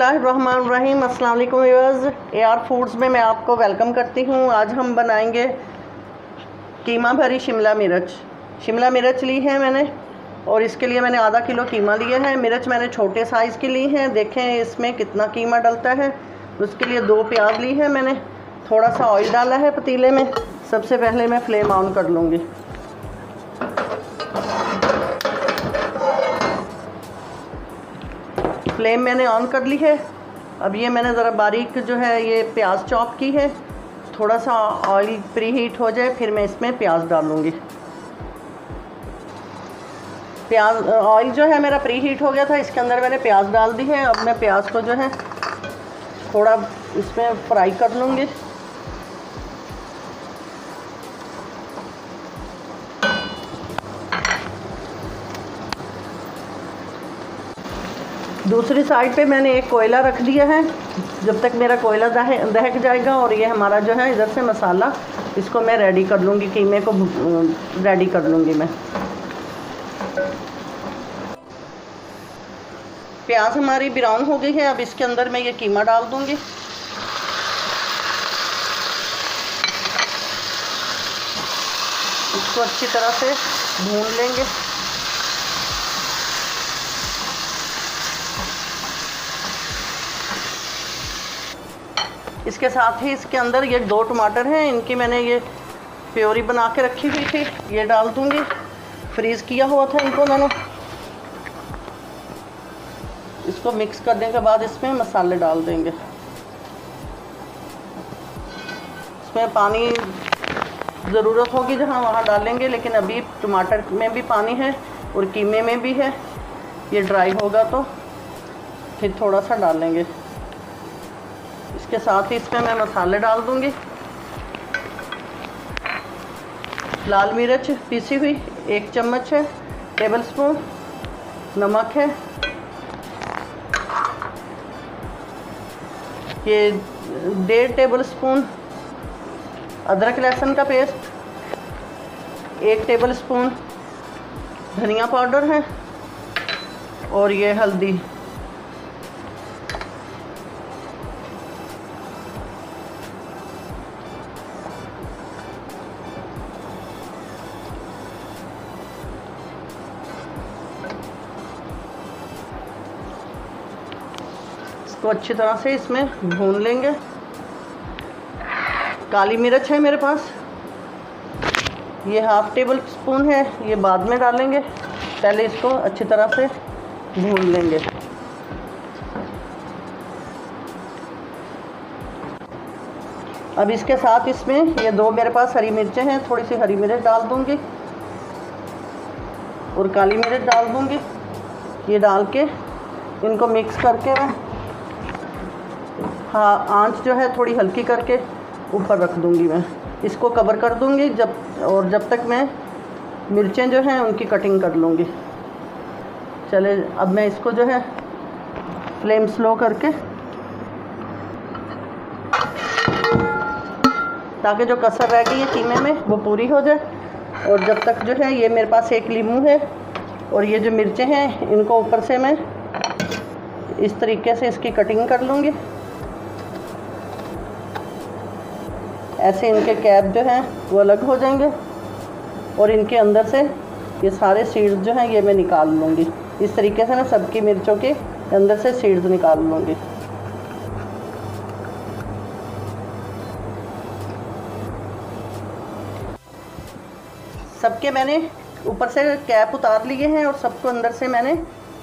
बिस्मिल्लाहिर्रहमानिर्रहीम। अस्सलाम वालेकुम व्यूअर्स, AR फूड्स में मैं आपको वेलकम करती हूँ। आज हम बनाएंगे कीमा भरी शिमला मिर्च। शिमला मिर्च ली है मैंने और इसके लिए मैंने आधा किलो कीमा लिया है। मिर्च मैंने छोटे साइज़ की ली है। देखें इसमें कितना कीमा डलता है। उसके लिए 2 प्याज ली है मैंने। थोड़ा सा ऑयल डाला है पतीले में। सबसे पहले मैं फ्लेम ऑन कर लूँगी। फ्लेम मैंने ऑन कर ली है। अब ये मैंने ज़रा बारीक जो है ये प्याज चॉप की है। थोड़ा सा ऑयल प्री हीट हो जाए फिर मैं इसमें प्याज डालूँगी। प्याज ऑयल जो है मेरा प्री हीट हो गया था, इसके अंदर मैंने प्याज डाल दी है। अब मैं प्याज को जो है थोड़ा इसमें फ्राई कर लूँगी। दूसरी साइड पे मैंने एक कोयला रख दिया है। जब तक मेरा कोयला दहक जाएगा और ये हमारा जो है इधर से मसाला इसको मैं रेडी कर लूँगी, कीमे को रेडी कर लूँगी मैं। प्याज हमारी ब्राउन हो गई है। अब इसके अंदर मैं ये कीमा डाल दूँगी। इसको अच्छी तरह से भून लेंगे। इसके साथ ही इसके अंदर ये 2 टमाटर हैं, इनकी मैंने ये प्योरी बना के रखी हुई थी, ये डाल दूँगी। फ्रीज़ किया हुआ था इनको मैंने। इसको मिक्स करने के बाद इसमें मसाले डाल देंगे। इसमें पानी ज़रूरत होगी जहाँ वहाँ डालेंगे, लेकिन अभी टमाटर में भी पानी है और कीमे में भी है। ये ड्राई होगा तो फिर थोड़ा सा डालेंगे। इसके साथ ही इसमें मैं मसाले डाल दूँगी। लाल मिर्च पीसी हुई 1 चम्मच है, टेबल स्पून नमक है, ये 1.5 टेबल स्पून अदरक लहसुन का पेस्ट, 1 टेबल स्पून धनिया पाउडर है और ये हल्दी। इसको अच्छी तरह से इसमें भून लेंगे। काली मिर्च है मेरे पास, ये 1/2 टेबल स्पून है, ये बाद में डालेंगे। पहले इसको अच्छी तरह से भून लेंगे। अब इसके साथ इसमें ये 2 मेरे पास हरी मिर्चें हैं, थोड़ी सी हरी मिर्च डाल दूंगी और काली मिर्च डाल दूंगी। ये डाल के इनको मिक्स करके मैं आंच जो है थोड़ी हल्की करके ऊपर रख दूंगी। मैं इसको कवर कर दूंगी जब तक मैं मिर्चें जो हैं उनकी कटिंग कर लूँगी। चले अब मैं इसको जो है फ्लेम स्लो करके, ताकि जो कसर रह गई है कीमे में वो पूरी हो जाए। और जब तक जो है ये मेरे पास 1 लीमू है और ये जो मिर्चें हैं इनको ऊपर से मैं इस तरीके से इसकी कटिंग कर लूँगी। ऐसे इनके कैप जो हैं वो अलग हो जाएंगे और इनके अंदर से ये सारे सीड्स जो हैं ये मैं निकाल लूँगी। इस तरीके से मैं सबकी मिर्चों के अंदर से सीड्स निकाल लूँगी। सबके मैंने ऊपर से कैप उतार लिए हैं और सबको अंदर से मैंने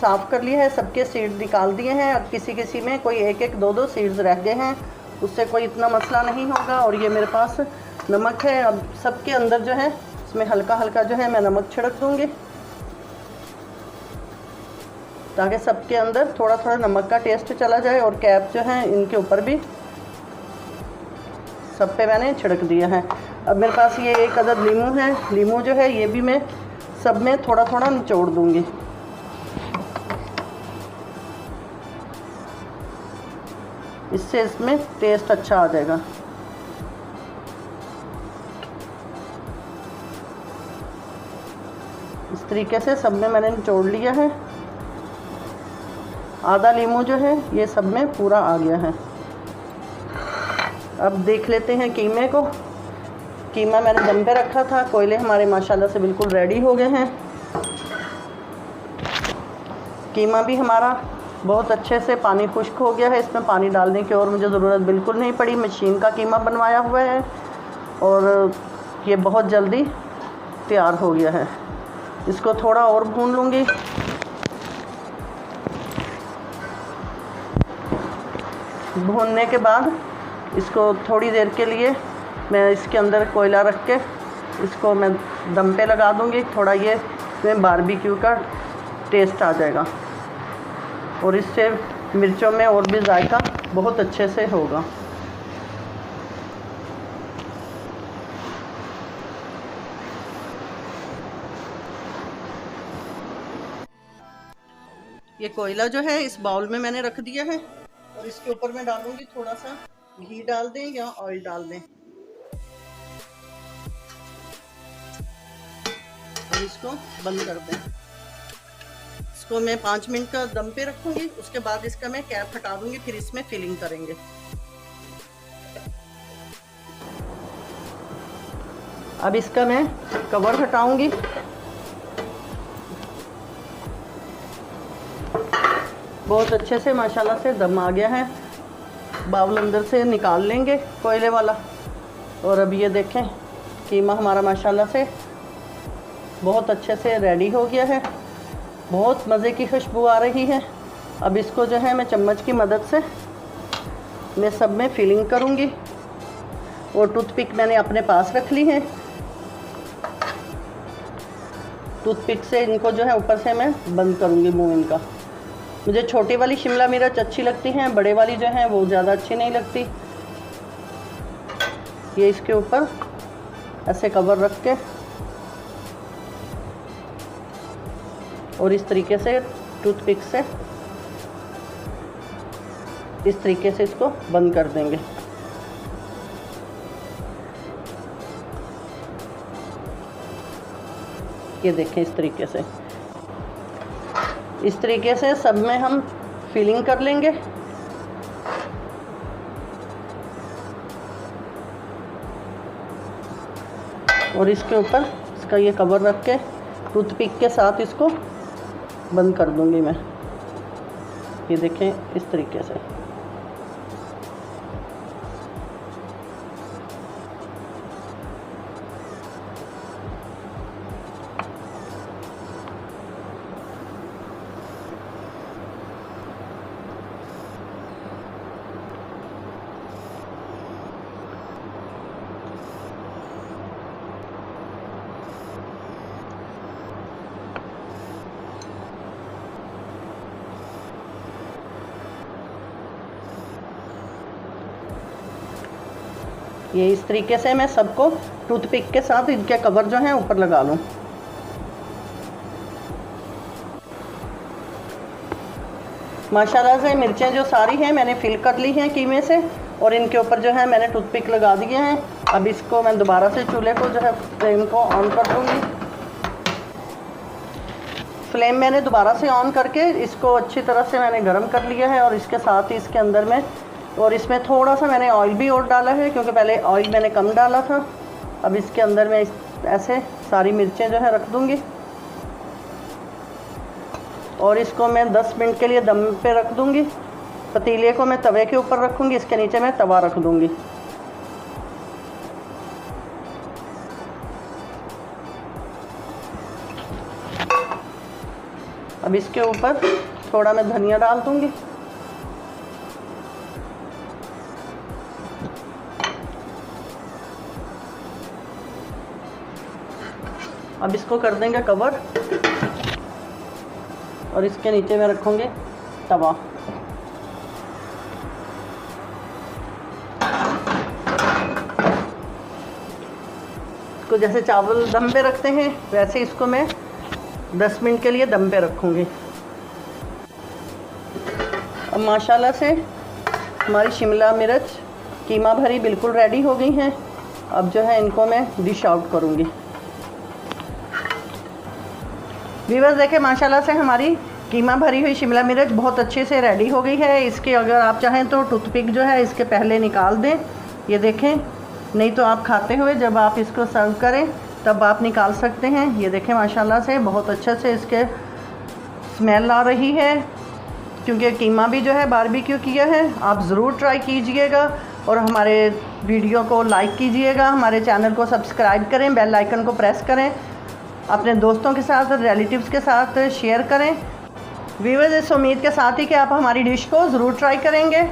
साफ़ कर लिया है। सबके सीड्स निकाल दिए हैं। अब किसी किसी में कोई 1-1, 2-2 सीड्स रह गए हैं, उससे कोई इतना मसला नहीं होगा। और ये मेरे पास नमक है। अब सबके अंदर जो है इसमें हल्का हल्का जो है मैं नमक छिड़क दूँगी, ताकि सबके अंदर थोड़ा थोड़ा नमक का टेस्ट चला जाए। और कैप जो है इनके ऊपर भी सब पे मैंने छिड़क दिया है। अब मेरे पास ये 1 अदद लीमू है। लीमू जो है ये भी मैं सब में थोड़ा थोड़ा निचोड़ दूँगी। इससे इसमें टेस्ट अच्छा आ जाएगा। इस तरीके से सब में मैंने निचोड़ लिया है। आधा नींबू जो है ये सब में पूरा आ गया है। अब देख लेते हैं कीमे को। कीमा मैंने दम पे रखा था। कोयले हमारे माशाल्लाह से बिल्कुल रेडी हो गए हैं। कीमा भी हमारा बहुत अच्छे से पानी खुश्क हो गया है। इसमें पानी डालने की और मुझे ज़रूरत बिल्कुल नहीं पड़ी। मशीन का कीमा बनवाया हुआ है और ये बहुत जल्दी तैयार हो गया है। इसको थोड़ा और भून लूँगी। भूनने के बाद इसको थोड़ी देर के लिए मैं इसके अंदर कोयला रख के इसको मैं दम पे लगा दूँगी। थोड़ा ये इसमें बारबेक्यू का टेस्ट आ जाएगा और इससे मिर्चों में और भी जायका बहुत अच्छे से होगा। ये कोयला जो है इस बाउल में मैंने रख दिया है और इसके ऊपर मैं डालूंगी थोड़ा सा घी। डाल दें या ऑयल डाल दें और इसको बंद कर दें। इसको मैं 5 मिनट का दम पे रखूंगी। उसके बाद इसका मैं कैप हटा दूंगी, फिर इसमें फिलिंग करेंगे। अब इसका मैं कवर हटाऊंगी। बहुत अच्छे से माशाल्लाह से दम आ गया है। बाउल अंदर से निकाल लेंगे कोयले वाला। और अब ये देखें कीमा हमारा माशाल्लाह से बहुत अच्छे से रेडी हो गया है। बहुत मज़े की खुशबू आ रही है। अब इसको जो है मैं चम्मच की मदद से मैं सब में फिलिंग करूँगी। और टूथपिक मैंने अपने पास रख ली है। टूथपिक से इनको जो है ऊपर से मैं बंद करूँगी मुँह इनका। मुझे छोटी वाली शिमला मिर्च अच्छी लगती हैं, बड़े वाली जो है वो ज़्यादा अच्छी नहीं लगती। ये इसके ऊपर ऐसे कवर रख के और इस तरीके से टूथपिक से इस तरीके से इसको बंद कर देंगे। ये देखें इस तरीके से सब में हम फिलिंग कर लेंगे। और इसके ऊपर इसका ये कवर रख के टूथपिक के साथ इसको बंद कर दूंगी मैं। ये देखें इस तरीके से। ये इस तरीके से मैं सबको टूथपिक के साथ इनके कवर जो हैं ऊपर लगा लूँ। माशाल्लाह से मिर्चें जो सारी हैं मैंने फिल कर ली हैं कीमे से और इनके ऊपर जो है मैंने टूथपिक लगा दिए हैं। अब इसको मैं दोबारा से चूल्हे को जो है फ्लेम को ऑन कर दूँगी। फ्लेम मैंने दोबारा से ऑन करके इसको अच्छी तरह से मैंने गर्म कर लिया है और इसके साथ ही इसके अंदर में और इसमें थोड़ा सा मैंने ऑयल भी और डाला है क्योंकि पहले ऑयल मैंने कम डाला था। अब इसके अंदर मैं ऐसे सारी मिर्चें जो है रख दूँगी और इसको मैं 10 मिनट के लिए दम पे रख दूँगी। पतीले को मैं तवे के ऊपर रखूँगी, इसके नीचे मैं तवा रख दूँगी। अब इसके ऊपर थोड़ा मैं धनिया डाल दूँगी। अब इसको कर देंगे कवर और इसके नीचे में रखूँगी तवा। इसको जैसे चावल दम पे रखते हैं वैसे इसको मैं 10 मिनट के लिए दम पे रखूँगी। अब माशाल्लाह से हमारी शिमला मिर्च कीमा भरी बिल्कुल रेडी हो गई हैं। अब जो है इनको मैं डिश आउट करूँगी। व्यूअर्स देखें माशाल्लाह से हमारी कीमा भरी हुई शिमला मिर्च बहुत अच्छे से रेडी हो गई है। इसके अगर आप चाहें तो टूथपिक जो है इसके पहले निकाल दें, ये देखें, नहीं तो आप खाते हुए जब आप इसको सर्व करें तब आप निकाल सकते हैं। ये देखें माशाल्लाह से बहुत अच्छे से इसके स्मेल आ रही है, क्योंकि कीमा भी जो है बारबेक्यू किया है। आप ज़रूर ट्राई कीजिएगा और हमारे वीडियो को लाइक कीजिएगा, हमारे चैनल को सब्सक्राइब करें, बेल आइकन को प्रेस करें, अपने दोस्तों के साथ और रिलेटिव्स के साथ शेयर करें। व्यूअर्स, इस उम्मीद के साथ ही कि आप हमारी डिश को ज़रूर ट्राई करेंगे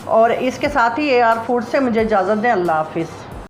और इसके साथ ही AR फूड से मुझे इजाज़त दें। अल्लाह हाफिज़।